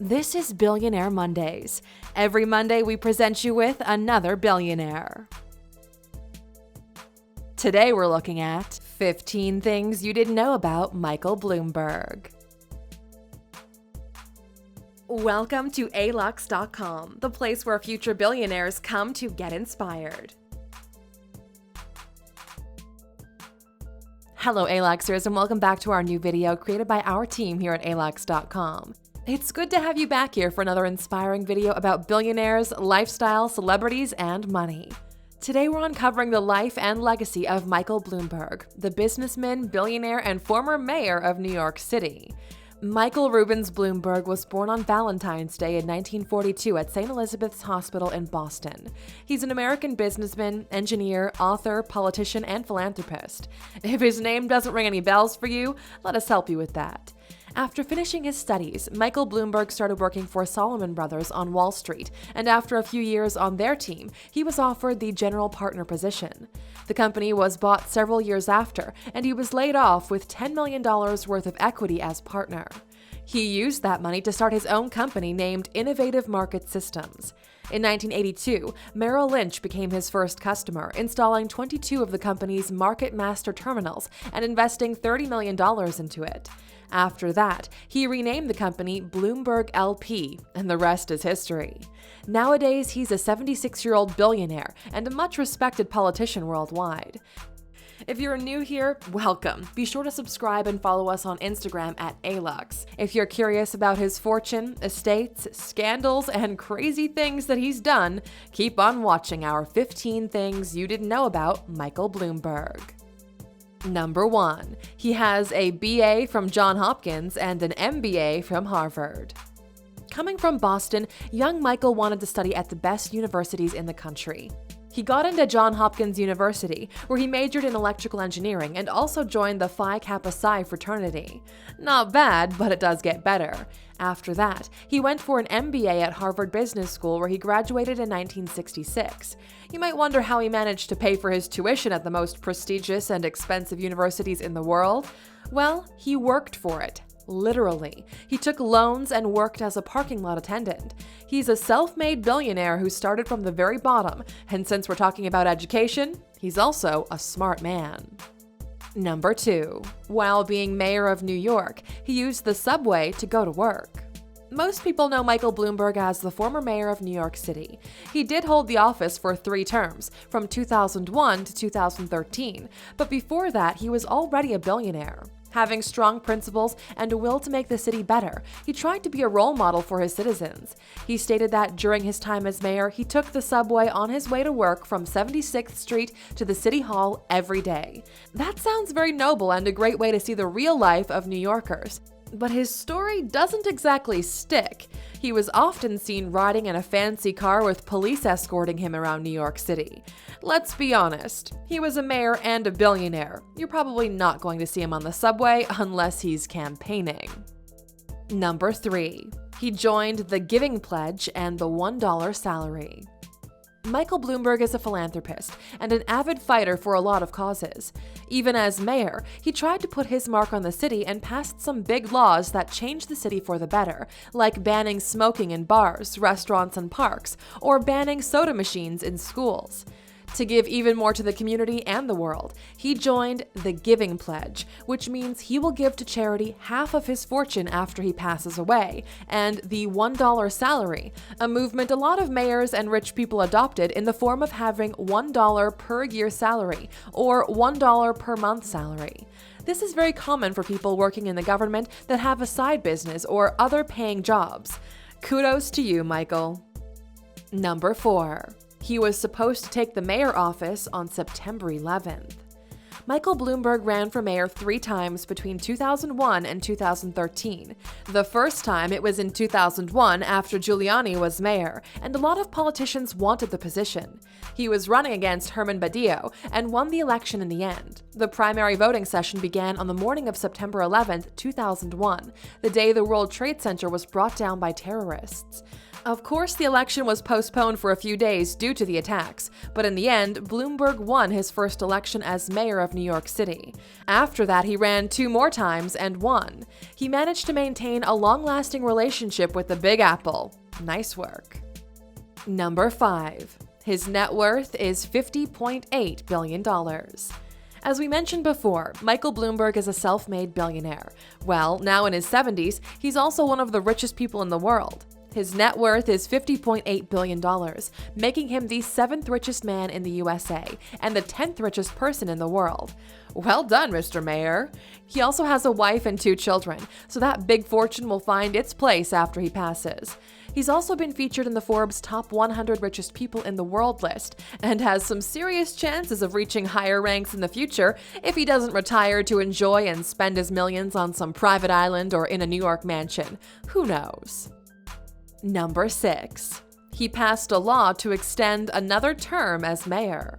This is Billionaire Mondays. Every Monday, we present you with another billionaire. Today, we're looking at 15 things you didn't know about Michael Bloomberg. Welcome to Alux.com, the place where future billionaires come to get inspired. Hello, Aluxers, and welcome back to our new video created by our team here at Alux.com. It's good to have you back here for another inspiring video about billionaires, lifestyle, celebrities, and money. Today we're uncovering the life and legacy of Michael Bloomberg, the businessman, billionaire, and former mayor of New York City. Michael Rubens Bloomberg was born on Valentine's Day in 1942 at St. Elizabeth's Hospital in Boston. He's an American businessman, engineer, author, politician, and philanthropist. If his name doesn't ring any bells for you, let us help you with that. After finishing his studies, Michael Bloomberg started working for Salomon Brothers on Wall Street, and after a few years on their team, he was offered the general partner position. The company was bought several years after, and he was laid off with $10 million worth of equity as partner. He used that money to start his own company named Innovative Market Systems. In 1982, Merrill Lynch became his first customer, installing 22 of the company's Market Master terminals and investing $30 million into it. After that, he renamed the company Bloomberg LP, and the rest is history. Nowadays, he's a 76-year-old billionaire and a much-respected politician worldwide. If you're new here, welcome. Be sure to subscribe and follow us on Instagram at Alux. If you're curious about his fortune, estates, scandals, and crazy things that he's done, keep on watching our 15 things you didn't know about Michael Bloomberg. Number 1. He has a BA from John Hopkins and an MBA from Harvard. Coming from Boston, young Michael wanted to study at the best universities in the country. He got into John Hopkins University, where he majored in electrical engineering and also joined the Phi Kappa Psi fraternity. Not bad, but it does get better. After that, he went for an MBA at Harvard Business School, where he graduated in 1966. You might wonder how he managed to pay for his tuition at the most prestigious and expensive universities in the world. Well, he worked for it. Literally. He took loans and worked as a parking lot attendant. He's a self-made billionaire who started from the very bottom, and since we're talking about education, he's also a smart man. Number 2. While being mayor of New York, he used the subway to go to work. Most people know Michael Bloomberg as the former mayor of New York City. He did hold the office for 3 terms, from 2001 to 2013, but before that, he was already a billionaire. Having strong principles and a will to make the city better, he tried to be a role model for his citizens. He stated that during his time as mayor, he took the subway on his way to work from 76th Street to the City Hall every day. That sounds very noble and a great way to see the real life of New Yorkers. But his story doesn't exactly stick. He was often seen riding in a fancy car with police escorting him around New York City. Let's be honest, he was a mayor and a billionaire. You're probably not going to see him on the subway unless he's campaigning. Number 3. He joined the Giving Pledge and the $1 salary. Michael Bloomberg is a philanthropist and an avid fighter for a lot of causes. Even as mayor, he tried to put his mark on the city and passed some big laws that changed the city for the better, like banning smoking in bars, restaurants, and parks, or banning soda machines in schools. To give even more to the community and the world, he joined the Giving Pledge, which means he will give to charity half of his fortune after he passes away, and the $1 salary, a movement a lot of mayors and rich people adopted in the form of having $1 per year salary, or $1 per month salary. This is very common for people working in the government that have a side business or other paying jobs. Kudos to you, Michael. Number 4. He was supposed to take the mayor office on September 11th. Michael Bloomberg ran for mayor 3 times between 2001 and 2013. The first time it was in 2001 after Giuliani was mayor, and a lot of politicians wanted the position. He was running against Herman Badillo and won the election in the end. The primary voting session began on the morning of September 11, 2001, the day the World Trade Center was brought down by terrorists. Of course, the election was postponed for a few days due to the attacks, but in the end, Bloomberg won his first election as mayor of New York City. After that, he ran 2 more times and won. He managed to maintain a long-lasting relationship with the Big Apple. Nice work. Number 5. His net worth is $50.8 billion. As we mentioned before, Michael Bloomberg is a self-made billionaire. Well, now in his 70s, he's also one of the richest people in the world. His net worth is $50.8 billion, making him the 7th richest man in the USA and the 10th richest person in the world. Well done, Mr. Mayor. He also has a wife and 2 children, so that big fortune will find its place after he passes. He's also been featured in the Forbes Top 100 Richest People in the World list and has some serious chances of reaching higher ranks in the future if he doesn't retire to enjoy and spend his millions on some private island or in a New York mansion. Who knows? Number 6. He passed a law to extend another term as mayor.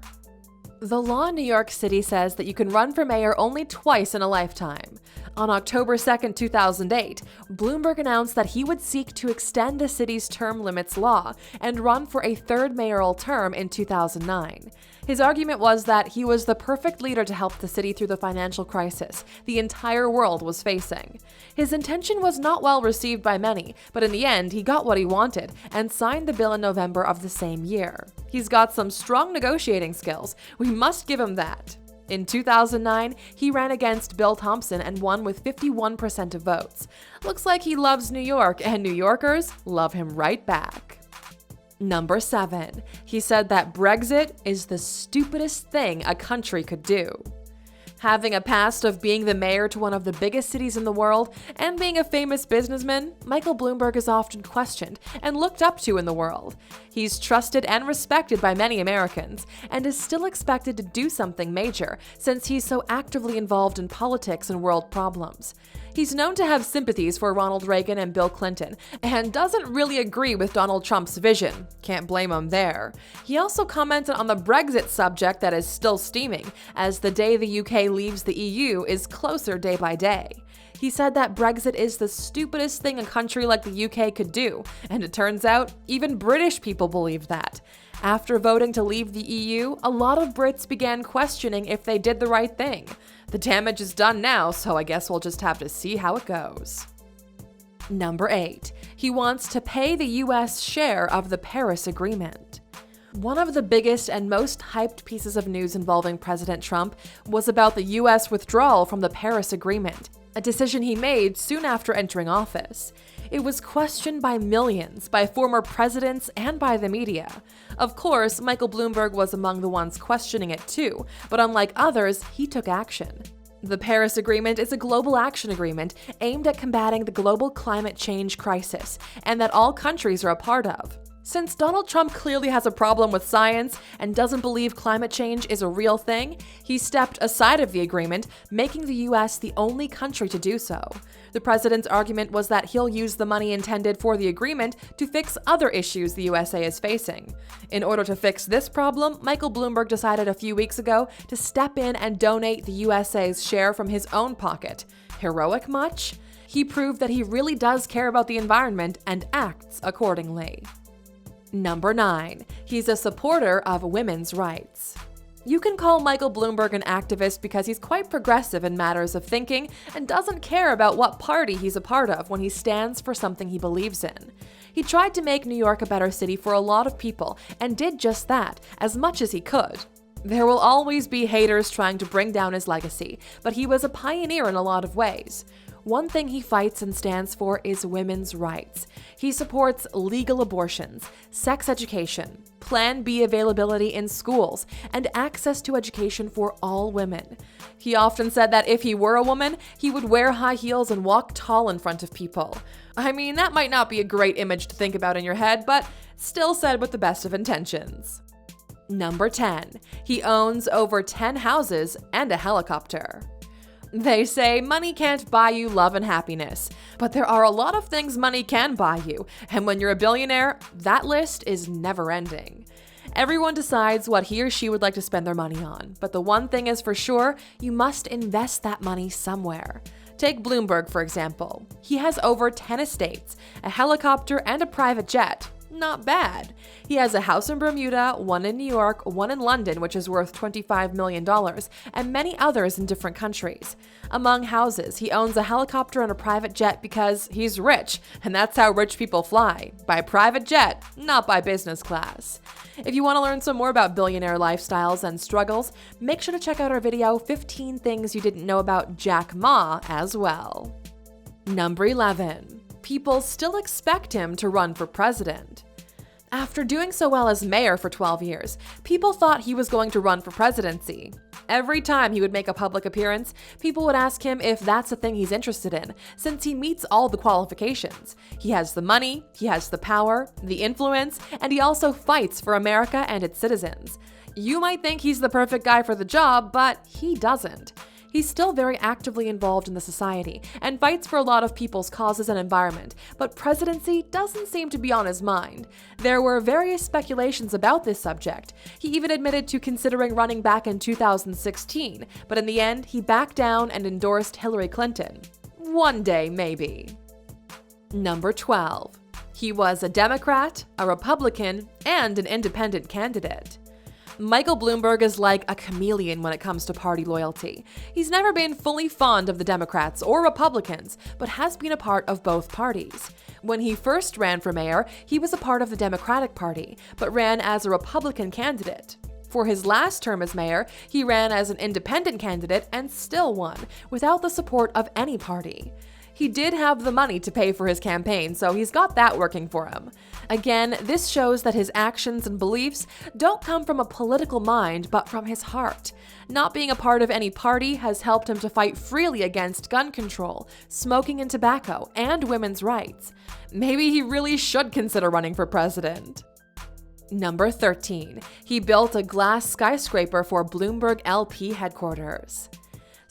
The law in New York City says that you can run for mayor only twice in a lifetime. On October 2, 2008, Bloomberg announced that he would seek to extend the city's term limits law and run for a 3rd mayoral term in 2009. His argument was that he was the perfect leader to help the city through the financial crisis the entire world was facing. His intention was not well received by many, but in the end, he got what he wanted and signed the bill in November of the same year. He's got some strong negotiating skills. We must give him that. In 2009, he ran against Bill Thompson and won with 51% of votes. Looks like he loves New York, and New Yorkers love him right back. Number 7. He said that Brexit is the stupidest thing a country could do. Having a past of being the mayor to one of the biggest cities in the world and being a famous businessman, Michael Bloomberg is often questioned and looked up to in the world. He's trusted and respected by many Americans and is still expected to do something major since he's so actively involved in politics and world problems. He's known to have sympathies for Ronald Reagan and Bill Clinton and doesn't really agree with Donald Trump's vision. Can't blame him there. He also commented on the Brexit subject that is still steaming, as the day the UK leaves the EU is closer day by day. He said that Brexit is the stupidest thing a country like the UK could do, and it turns out even British people believe that. After voting to leave the EU, a lot of Brits began questioning if they did the right thing. The damage is done now, so I guess we'll just have to see how it goes. Number 8. He wants to pay the US share of the Paris Agreement. One of the biggest and most hyped pieces of news involving President Trump was about the US withdrawal from the Paris Agreement, a decision he made soon after entering office. It was questioned by millions, by former presidents, and by the media. Of course, Michael Bloomberg was among the ones questioning it too, but unlike others, he took action. The Paris Agreement is a global action agreement aimed at combating the global climate change crisis, and that all countries are a part of. Since Donald Trump clearly has a problem with science and doesn't believe climate change is a real thing, he stepped aside of the agreement, making the US the only country to do so. The president's argument was that he'll use the money intended for the agreement to fix other issues the USA is facing. In order to fix this problem, Michael Bloomberg decided a few weeks ago to step in and donate the USA's share from his own pocket. Heroic much? He proved that he really does care about the environment and acts accordingly. Number 9. He's a supporter of women's rights. You can call Michael Bloomberg an activist because he's quite progressive in matters of thinking and doesn't care about what party he's a part of when he stands for something he believes in. He tried to make New York a better city for a lot of people and did just that, as much as he could. There will always be haters trying to bring down his legacy, but he was a pioneer in a lot of ways. One thing he fights and stands for is women's rights. He supports legal abortions, sex education, Plan B availability in schools, and access to education for all women. He often said that if he were a woman, he would wear high heels and walk tall in front of people. I mean, that might not be a great image to think about in your head, but still said with the best of intentions. Number 10. He owns over 10 houses and a helicopter. They say money can't buy you love and happiness, but there are a lot of things money can buy you, and when you're a billionaire, that list is never ending. Everyone decides what he or she would like to spend their money on, but the one thing is for sure, you must invest that money somewhere. Take Bloomberg, for example. He has over 10 estates, a helicopter, and a private jet. Not bad. He has a house in Bermuda, one in New York, one in London, which is worth $25 million, and many others in different countries. Among houses, he owns a helicopter and a private jet because he's rich, and that's how rich people fly, by private jet, not by business class. If you want to learn some more about billionaire lifestyles and struggles, make sure to check out our video, 15 Things You Didn't Know About Jack Ma, as well. Number 11. People still expect him to run for president. After doing so well as mayor for 12 years, people thought he was going to run for presidency. Every time he would make a public appearance, people would ask him if that's a thing he's interested in, since he meets all the qualifications. He has the money, he has the power, the influence, and he also fights for America and its citizens. You might think he's the perfect guy for the job, but he doesn't. He's still very actively involved in the society and fights for a lot of people's causes and environment, but presidency doesn't seem to be on his mind. There were various speculations about this subject. He even admitted to considering running back in 2016, but in the end, he backed down and endorsed Hillary Clinton. One day, maybe. Number 12. He was a Democrat, a Republican, and an independent candidate. Michael Bloomberg is like a chameleon when it comes to party loyalty. He's never been fully fond of the Democrats or Republicans, but has been a part of both parties. When he first ran for mayor, he was a part of the Democratic Party, but ran as a Republican candidate. For his last term as mayor, he ran as an independent candidate and still won, without the support of any party. He did have the money to pay for his campaign, so he's got that working for him. Again, this shows that his actions and beliefs don't come from a political mind, but from his heart. Not being a part of any party has helped him to fight freely against gun control, smoking and tobacco, and women's rights. Maybe he really should consider running for president. Number 13. He built a glass skyscraper for Bloomberg LP headquarters.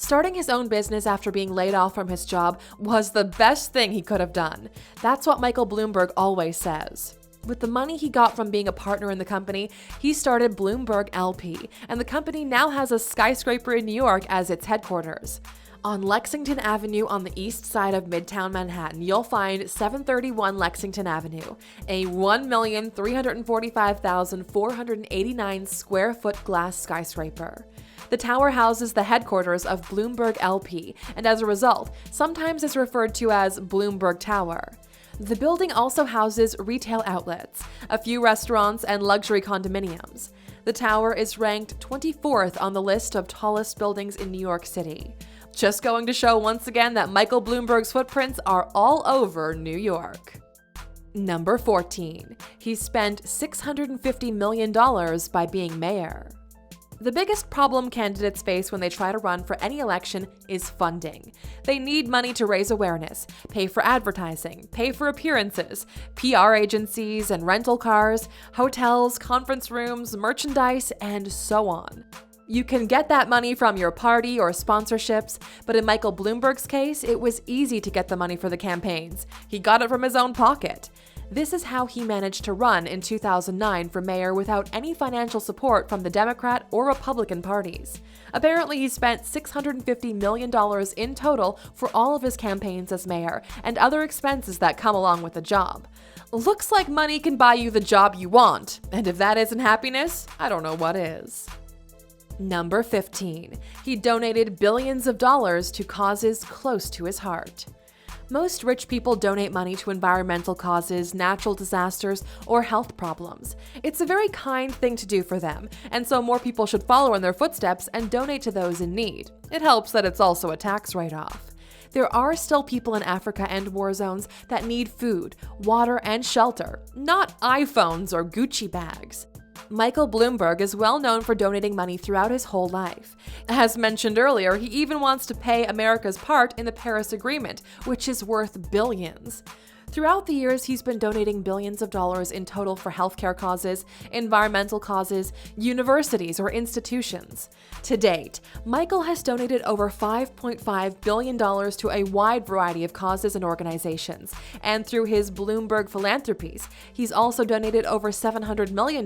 Starting his own business after being laid off from his job was the best thing he could have done. That's what Michael Bloomberg always says. With the money he got from being a partner in the company, he started Bloomberg LP, and the company now has a skyscraper in New York as its headquarters. On Lexington Avenue on the east side of Midtown Manhattan, you'll find 731 Lexington Avenue, a 1,345,489 square foot glass skyscraper. The tower houses the headquarters of Bloomberg LP, and as a result, sometimes is referred to as Bloomberg Tower. The building also houses retail outlets, a few restaurants, and luxury condominiums. The tower is ranked 24th on the list of tallest buildings in New York City. Just going to show once again that Michael Bloomberg's footprints are all over New York. Number 14. He spent $650 million by being mayor. The biggest problem candidates face when they try to run for any election is funding. They need money to raise awareness, pay for advertising, pay for appearances, PR agencies and rental cars, hotels, conference rooms, merchandise, and so on. You can get that money from your party or sponsorships, but in Michael Bloomberg's case, it was easy to get the money for the campaigns. He got it from his own pocket. This is how he managed to run in 2009 for mayor without any financial support from the Democrat or Republican parties. Apparently, he spent $650 million in total for all of his campaigns as mayor and other expenses that come along with the job. Looks like money can buy you the job you want, and if that isn't happiness, I don't know what is. Number 15. He donated billions of dollars to causes close to his heart. Most rich people donate money to environmental causes, natural disasters, or health problems. It's a very kind thing to do for them, and so more people should follow in their footsteps and donate to those in need. It helps that it's also a tax write-off. There are still people in Africa and war zones that need food, water, and shelter, not iPhones or Gucci bags. Michael Bloomberg is well known for donating money throughout his whole life. As mentioned earlier, he even wants to pay America's part in the Paris Agreement, which is worth billions. Throughout the years, he's been donating billions of dollars in total for healthcare causes, environmental causes, universities, or institutions. To date, Michael has donated over $5.5 billion to a wide variety of causes and organizations, and through his Bloomberg philanthropies, he's also donated over $700 million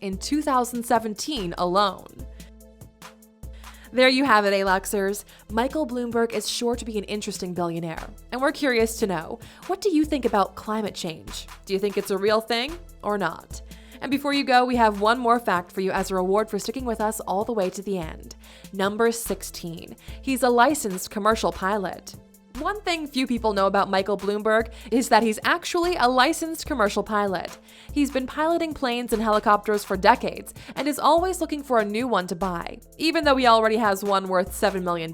in 2017 alone. There you have it, Aluxers. Michael Bloomberg is sure to be an interesting billionaire. And we're curious to know, what do you think about climate change? Do you think it's a real thing or not? And before you go, we have one more fact for you as a reward for sticking with us all the way to the end. Number 16. He's a licensed commercial pilot. One thing few people know about Michael Bloomberg is that he's actually a licensed commercial pilot. He's been piloting planes and helicopters for decades and is always looking for a new one to buy, even though he already has one worth $7 million.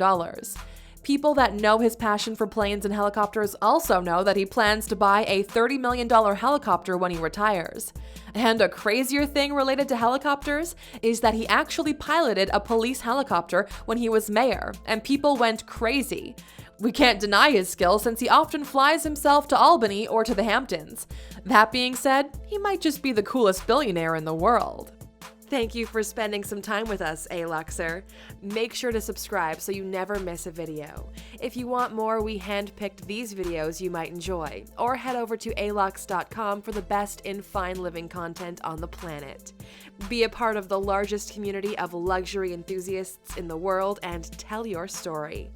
People that know his passion for planes and helicopters also know that he plans to buy a $30 million helicopter when he retires. And a crazier thing related to helicopters is that he actually piloted a police helicopter when he was mayor, and people went crazy. We can't deny his skill since he often flies himself to Albany or to the Hamptons. That being said, he might just be the coolest billionaire in the world. Thank you for spending some time with us, Aluxer. Make sure to subscribe so you never miss a video. If you want more, we handpicked these videos you might enjoy, or head over to Alux.com for the best in fine living content on the planet. Be a part of the largest community of luxury enthusiasts in the world and tell your story.